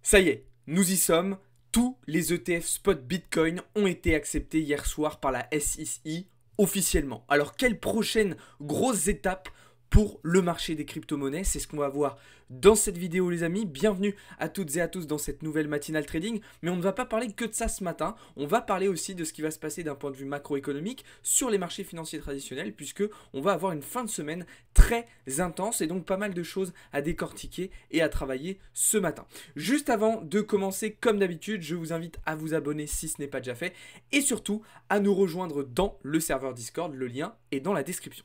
Ça y est, nous y sommes. Tous les ETF spot Bitcoin ont été acceptés hier soir par la SEC officiellement. Alors, quelle prochaine grosse étape pour le marché des crypto-monnaies? C'est ce qu'on va voir dans cette vidéo, les amis. Bienvenue à toutes et à tous dans cette nouvelle matinale trading. Mais on ne va pas parler que de ça ce matin. On va parler aussi de ce qui va se passer d'un point de vue macroéconomique sur les marchés financiers traditionnels, puisque on va avoir une fin de semaine très intense et donc pas mal de choses à décortiquer et à travailler ce matin. Juste avant de commencer, comme d'habitude, je vous invite à vous abonner si ce n'est pas déjà fait et surtout à nous rejoindre dans le serveur Discord. Le lien est dans la description.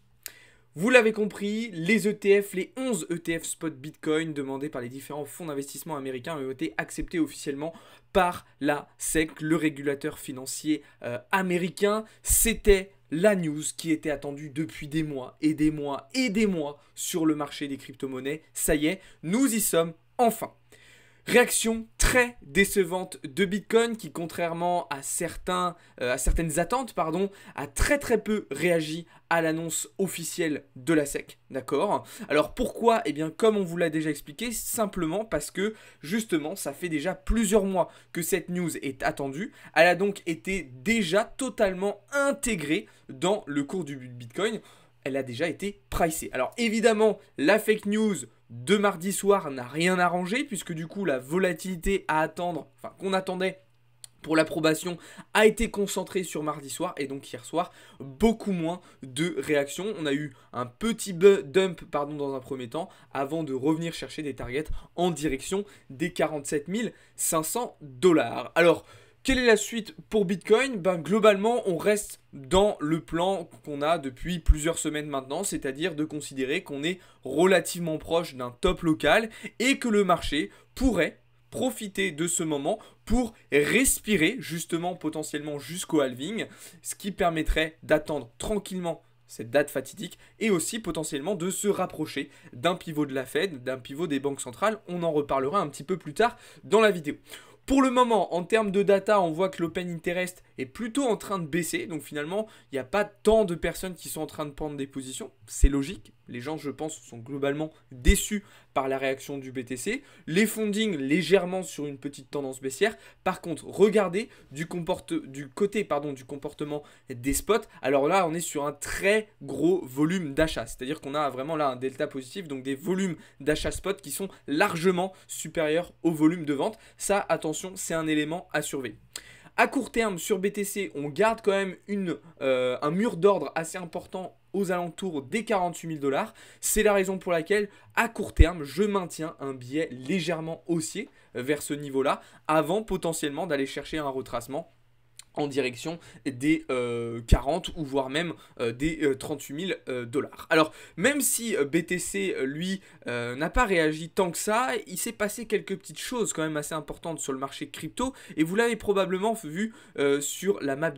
Vous l'avez compris, les ETF, les 11 ETF spot Bitcoin demandés par les différents fonds d'investissement américains ont été acceptés officiellement par la SEC, le régulateur financier américain. C'était la news qui était attendue depuis des mois et des mois et des mois sur le marché des crypto-monnaies. Ça y est, nous y sommes enfin. Réaction très décevante de Bitcoin qui, contrairement à certaines attentes, a très peu réagi à l'annonce officielle de la SEC. D'accord? Alors pourquoi? Eh bien, comme on vous l'a déjà expliqué, simplement parce que justement, ça fait déjà plusieurs mois que cette news est attendue. Elle a donc été déjà totalement intégrée dans le cours du Bitcoin. Elle a déjà été pricée. Alors évidemment, la fake news de mardi soir n'a rien arrangé, puisque du coup la volatilité à attendre, qu'on attendait pour l'approbation, a été concentrée sur mardi soir, et donc hier soir, beaucoup moins de réactions. On a eu un petit dump dans un premier temps, avant de revenir chercher des targets en direction des 47 500 $. Alors, quelle est la suite pour Bitcoin? Globalement, on reste dans le plan qu'on a depuis plusieurs semaines maintenant, c'est-à-dire de considérer qu'on est relativement proche d'un top local et que le marché pourrait profiter de ce moment pour respirer justement potentiellement jusqu'au halving, ce qui permettrait d'attendre tranquillement cette date fatidique et aussi potentiellement de se rapprocher d'un pivot de la Fed, d'un pivot des banques centrales. On en reparlera un petit peu plus tard dans la vidéo. Pour le moment, en termes de data, on voit que l'open interest est plutôt en train de baisser. Donc finalement, il n'y a pas tant de personnes qui sont en train de prendre des positions. C'est logique. Les gens, je pense, sont globalement déçus par la réaction du BTC. Les fundings légèrement sur une petite tendance baissière. Par contre, regardez du côté du comportement des spots. Alors là, on est sur un très gros volume d'achat. C'est-à-dire qu'on a vraiment là un delta positif, donc des volumes d'achat spot qui sont largement supérieurs au volume de vente. Ça, attention, c'est un élément à surveiller. À court terme, sur BTC, on garde quand même un mur d'ordre assez important aux alentours des 48 000 $. C'est la raison pour laquelle, à court terme, je maintiens un biais légèrement haussier vers ce niveau-là, avant potentiellement d'aller chercher un retracement en direction des 40 ou voire même des 38 000 $. Alors, même si BTC, lui, n'a pas réagi tant que ça, il s'est passé quelques petites choses quand même assez importantes sur le marché crypto, et vous l'avez probablement vu sur la map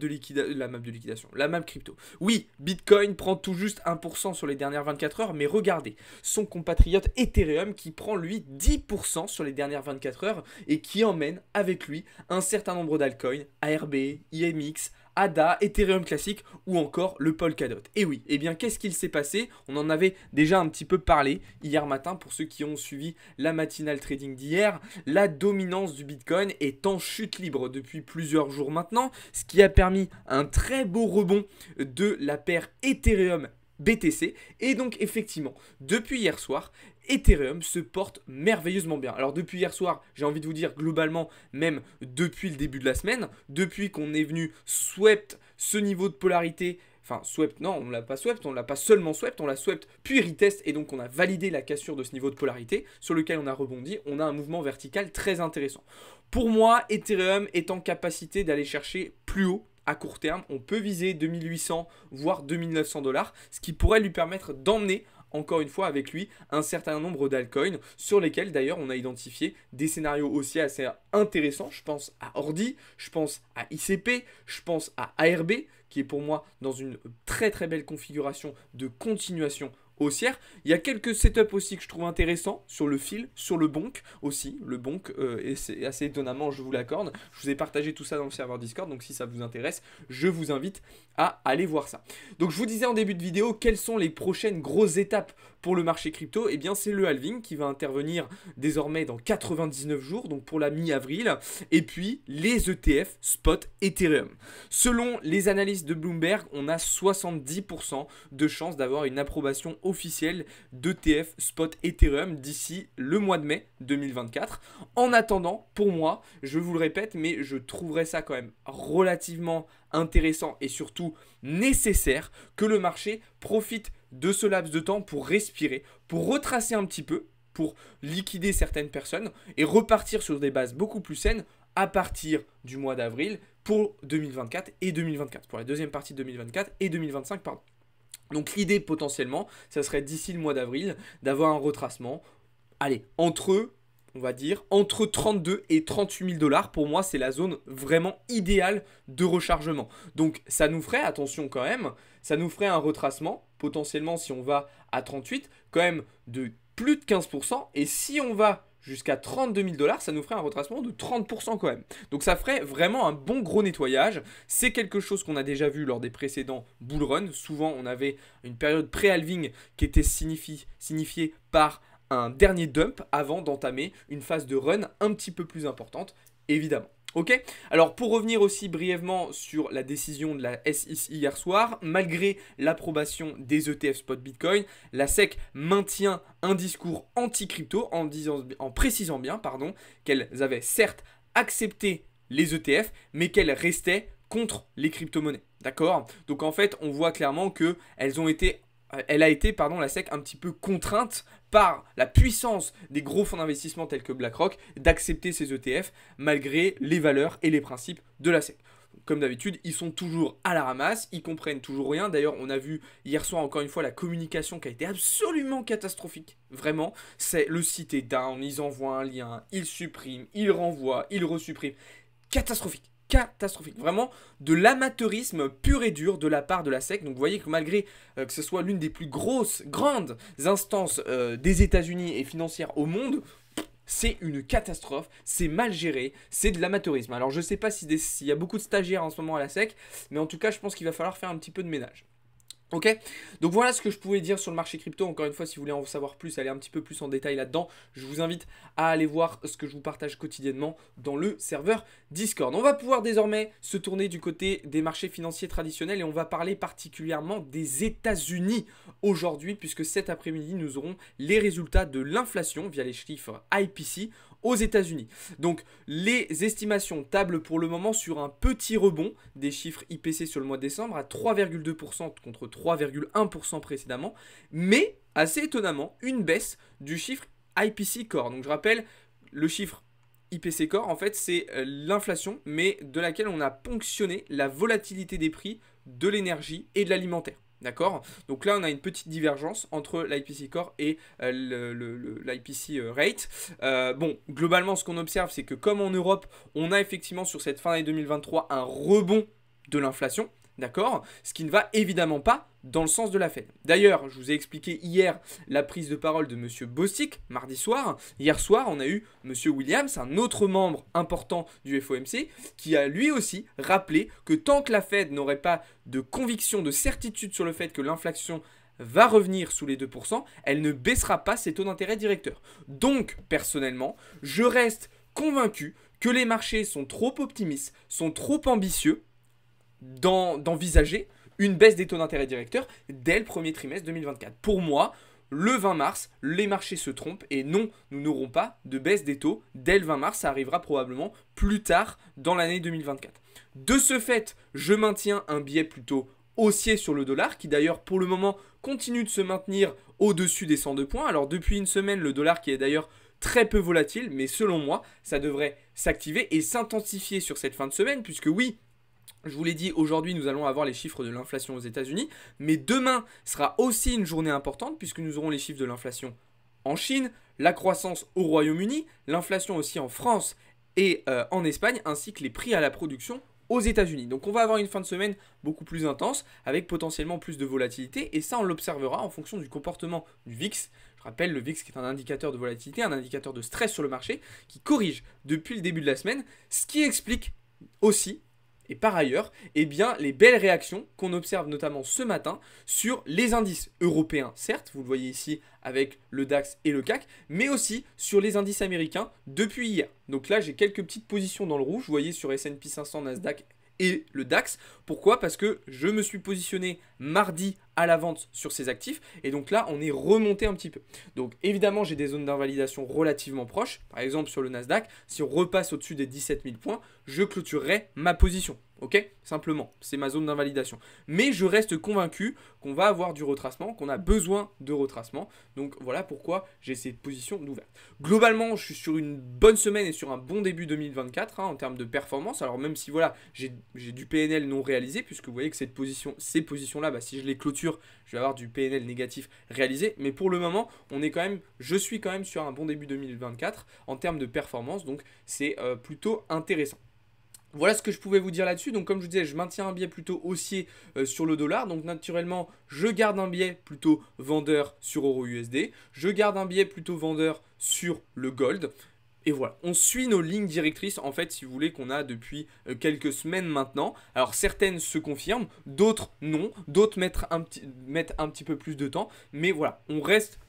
la map crypto. Oui, Bitcoin prend tout juste 1% sur les dernières 24 heures, mais regardez, son compatriote Ethereum qui prend lui 10% sur les dernières 24 heures et qui emmène avec lui un certain nombre d'altcoins, ARB, IMX, ADA, Ethereum classique ou encore le Polkadot. Et oui, et bien qu'est-ce qu'il s'est passé? On en avait déjà un petit peu parlé hier matin pour ceux qui ont suivi la matinale trading d'hier. La dominance du Bitcoin est en chute libre depuis plusieurs jours maintenant, ce qui a permis un très beau rebond de la paire Ethereum BTC. Et donc effectivement, depuis hier soir, Ethereum se porte merveilleusement bien. Alors depuis hier soir, j'ai envie de vous dire globalement, même depuis le début de la semaine, depuis qu'on est venu swept ce niveau de polarité, swept, non, on ne l'a pas swept, on ne l'a pas seulement swept, on l'a swept puis retest, et donc on a validé la cassure de ce niveau de polarité sur lequel on a rebondi. On a un mouvement vertical très intéressant. Pour moi, Ethereum est en capacité d'aller chercher plus haut. À court terme, on peut viser 2800 voire 2900 $, ce qui pourrait lui permettre d'emmener encore une fois avec lui un certain nombre d'altcoins sur lesquels d'ailleurs on a identifié des scénarios aussi assez intéressants. Je pense à Ordi, je pense à ICP, je pense à ARB qui est pour moi dans une très belle configuration de continuation haussière. Il y a quelques setups aussi que je trouve intéressants sur le fil, sur le bonk aussi. Le bonk, et c'est assez étonnamment, je vous l'accorde. Je vous ai partagé tout ça dans le serveur Discord, donc si ça vous intéresse, je vous invite à aller voir ça. Donc je vous disais en début de vidéo, quelles sont les prochaines grosses étapes pour le marché crypto, eh bien c'est le halving qui va intervenir désormais dans 99 jours, donc pour la mi-avril, et puis les ETF spot Ethereum. Selon les analystes de Bloomberg, on a 70% de chances d'avoir une approbation officielle d'ETF spot Ethereum d'ici le mois de mai 2024. En attendant, pour moi, je vous le répète, mais je trouverais ça quand même relativement intéressant et surtout nécessaire que le marché profite de ce laps de temps pour respirer, pour retracer un petit peu, pour liquider certaines personnes et repartir sur des bases beaucoup plus saines à partir du mois d'avril pour 2024 et 2024, pour la deuxième partie de 2024 et 2025, pardon. Donc l'idée potentiellement, ça serait d'ici le mois d'avril d'avoir un retracement, allez, on va dire, entre 32 et 38 000 dollars. Pour moi, c'est la zone vraiment idéale de rechargement. Donc ça nous ferait, attention quand même, ça nous ferait un retracement, potentiellement si on va à 38, quand même de plus de 15%. Et si on va jusqu'à 32 000 dollars, ça nous ferait un retracement de 30% quand même. Donc ça ferait vraiment un bon gros nettoyage. C'est quelque chose qu'on a déjà vu lors des précédents bull run. Souvent, on avait une période pré-halving qui était signifiée par un dernier dump avant d'entamer une phase de run un petit peu plus importante, évidemment. Ok, alors pour revenir aussi brièvement sur la décision de la SEC hier soir, malgré l'approbation des ETF spot Bitcoin, la SEC maintient un discours anti-crypto en précisant bien qu'elles avaient certes accepté les ETF, mais qu'elles restaient contre les crypto-monnaies. D'accord? Donc en fait, on voit clairement que la SEC un petit peu contrainte par la puissance des gros fonds d'investissement tels que BlackRock d'accepter ces ETF malgré les valeurs et les principes de la SEC. Comme d'habitude, ils sont toujours à la ramasse, ils comprennent toujours rien. D'ailleurs, on a vu hier soir encore une fois la communication qui a été absolument catastrophique. Vraiment, le site est down, ils envoient un lien, ils suppriment, ils renvoient, ils resuppriment. Catastrophique. Vraiment de l'amateurisme pur et dur de la part de la SEC. Donc vous voyez que malgré que ce soit l'une des plus grandes instances des États-Unis et financières au monde, c'est une catastrophe, c'est mal géré, c'est de l'amateurisme. Alors je ne sais pas s'il y a beaucoup de stagiaires en ce moment à la SEC, mais en tout cas je pense qu'il va falloir faire un petit peu de ménage. Ok, donc voilà ce que je pouvais dire sur le marché crypto. Encore une fois, si vous voulez en savoir plus, aller un petit peu plus en détail là-dedans, je vous invite à aller voir ce que je vous partage quotidiennement dans le serveur Discord. On va pouvoir désormais se tourner du côté des marchés financiers traditionnels et on va parler particulièrement des États-Unis aujourd'hui, puisque cet après-midi, nous aurons les résultats de l'inflation via les chiffres IPC aux États-Unis. Donc les estimations tablent pour le moment sur un petit rebond des chiffres IPC sur le mois de décembre à 3,2% contre 3,1% précédemment, mais assez étonnamment une baisse du chiffre IPC Core. Donc je rappelle, le chiffre IPC Core en fait c'est l'inflation mais de laquelle on a ponctionné la volatilité des prix de l'énergie et de l'alimentaire. D'accord? Donc là, on a une petite divergence entre l'IPC Core et l'IPC Rate. Bon, globalement, ce qu'on observe, c'est que comme en Europe, on a effectivement sur cette fin d'année 2023 un rebond de l'inflation. D'accord? Ce qui ne va évidemment pas dans le sens de la Fed. D'ailleurs, je vous ai expliqué hier la prise de parole de M. Bostic, mardi soir. Hier soir, on a eu M. Williams, un autre membre important du FOMC, qui a lui aussi rappelé que tant que la Fed n'aurait pas de conviction, de certitude sur le fait que l'inflation va revenir sous les 2%, elle ne baissera pas ses taux d'intérêt directeurs. Donc, personnellement, je reste convaincu que les marchés sont trop optimistes, sont trop ambitieux d'envisager une baisse des taux d'intérêt directeurs dès le premier trimestre 2024. Pour moi, le 20 mars, les marchés se trompent et non, nous n'aurons pas de baisse des taux dès le 20 mars, ça arrivera probablement plus tard dans l'année 2024. De ce fait, je maintiens un biais plutôt haussier sur le dollar qui d'ailleurs pour le moment continue de se maintenir au-dessus des 102 points. Alors depuis une semaine, le dollar qui est d'ailleurs très peu volatile, mais selon moi, ça devrait s'activer et s'intensifier sur cette fin de semaine puisque oui, je vous l'ai dit, aujourd'hui, nous allons avoir les chiffres de l'inflation aux États-Unis, mais demain sera aussi une journée importante puisque nous aurons les chiffres de l'inflation en Chine, la croissance au Royaume-Uni, l'inflation aussi en France et en Espagne, ainsi que les prix à la production aux États-Unis. Donc on va avoir une fin de semaine beaucoup plus intense, avec potentiellement plus de volatilité, et ça on l'observera en fonction du comportement du VIX. Je rappelle, le VIX qui est un indicateur de volatilité, un indicateur de stress sur le marché, qui corrige depuis le début de la semaine, ce qui explique aussi Et par ailleurs, eh bien, les belles réactions qu'on observe notamment ce matin sur les indices européens, certes, vous le voyez ici avec le DAX et le CAC, mais aussi sur les indices américains depuis hier. Donc là, j'ai quelques petites positions dans le rouge, vous voyez sur S&P 500, Nasdaq et le DAX. Pourquoi? Parce que je me suis positionné mardi à la vente sur ces actifs et donc là on est remonté un petit peu. Donc évidemment j'ai des zones d'invalidation relativement proches. Par exemple sur le Nasdaq, si on repasse au-dessus des 17 000 points, je clôturerai ma position. Ok? Simplement, c'est ma zone d'invalidation. Mais je reste convaincu qu'on va avoir du retracement, qu'on a besoin de retracement. Donc voilà pourquoi j'ai cette position d'ouvert. Globalement, je suis sur une bonne semaine et sur un bon début 2024 en termes de performance. Alors même si voilà, j'ai du PNL non réalisé, puisque vous voyez que ces positions-là, si je les clôture, je vais avoir du PNL négatif réalisé. Mais pour le moment, je suis quand même sur un bon début 2024 en termes de performance. Donc c'est plutôt intéressant. Voilà ce que je pouvais vous dire là-dessus. Donc comme je vous disais, je maintiens un biais plutôt haussier sur le dollar. Donc naturellement, je garde un biais plutôt vendeur sur EURUSD. Je garde un biais plutôt vendeur sur le gold. Et voilà, on suit nos lignes directrices, en fait, si vous voulez, qu'on a depuis quelques semaines maintenant. Alors, certaines se confirment, d'autres non, d'autres mettent un petit peu plus de temps. Mais voilà, on reste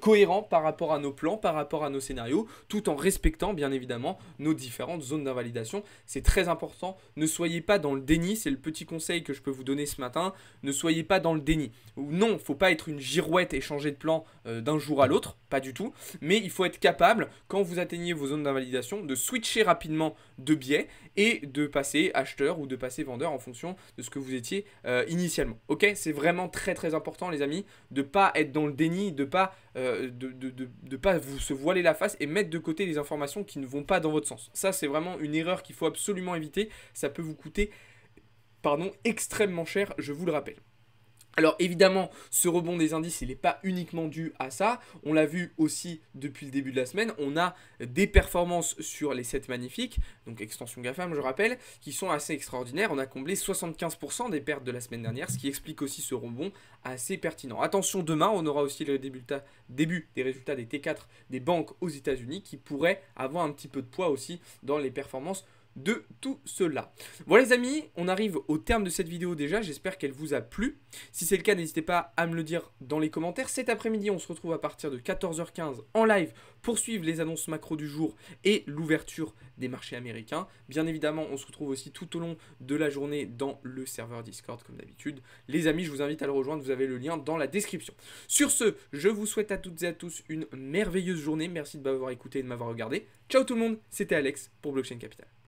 cohérent par rapport à nos plans, par rapport à nos scénarios, tout en respectant, bien évidemment, nos différentes zones d'invalidation. C'est très important, ne soyez pas dans le déni, c'est le petit conseil que je peux vous donner ce matin. Ne soyez pas dans le déni. Non, il ne faut pas être une girouette et changer de plan d'un jour à l'autre, pas du tout. Mais il faut être capable, quand vous atteignez vos zones d'invalidation, de switcher rapidement de biais et de passer acheteur ou de passer vendeur en fonction de ce que vous étiez initialement. Ok, c'est vraiment très très important les amis, de ne pas être dans le déni, de pas vous se voiler la face et mettre de côté les informations qui ne vont pas dans votre sens. Ça c'est vraiment une erreur qu'il faut absolument éviter, ça peut vous coûter extrêmement cher, je vous le rappelle. Alors évidemment, ce rebond des indices, il n'est pas uniquement dû à ça. On l'a vu aussi depuis le début de la semaine. On a des performances sur les 7 magnifiques, donc extension GAFAM, je rappelle, qui sont assez extraordinaires. On a comblé 75% des pertes de la semaine dernière, ce qui explique aussi ce rebond assez pertinent. Attention, demain, on aura aussi le début des résultats des T4 des banques aux États-Unis qui pourraient avoir un petit peu de poids aussi dans les performances de tout cela. Voilà les amis, on arrive au terme de cette vidéo déjà, j'espère qu'elle vous a plu. Si c'est le cas, n'hésitez pas à me le dire dans les commentaires. Cet après-midi, on se retrouve à partir de 14h15 en live pour suivre les annonces macro du jour et l'ouverture des marchés américains. Bien évidemment, on se retrouve aussi tout au long de la journée dans le serveur Discord comme d'habitude. Les amis, je vous invite à le rejoindre, vous avez le lien dans la description. Sur ce, je vous souhaite à toutes et à tous une merveilleuse journée. Merci de m'avoir écouté et de m'avoir regardé. Ciao tout le monde, c'était Alex pour Blockchain Capital.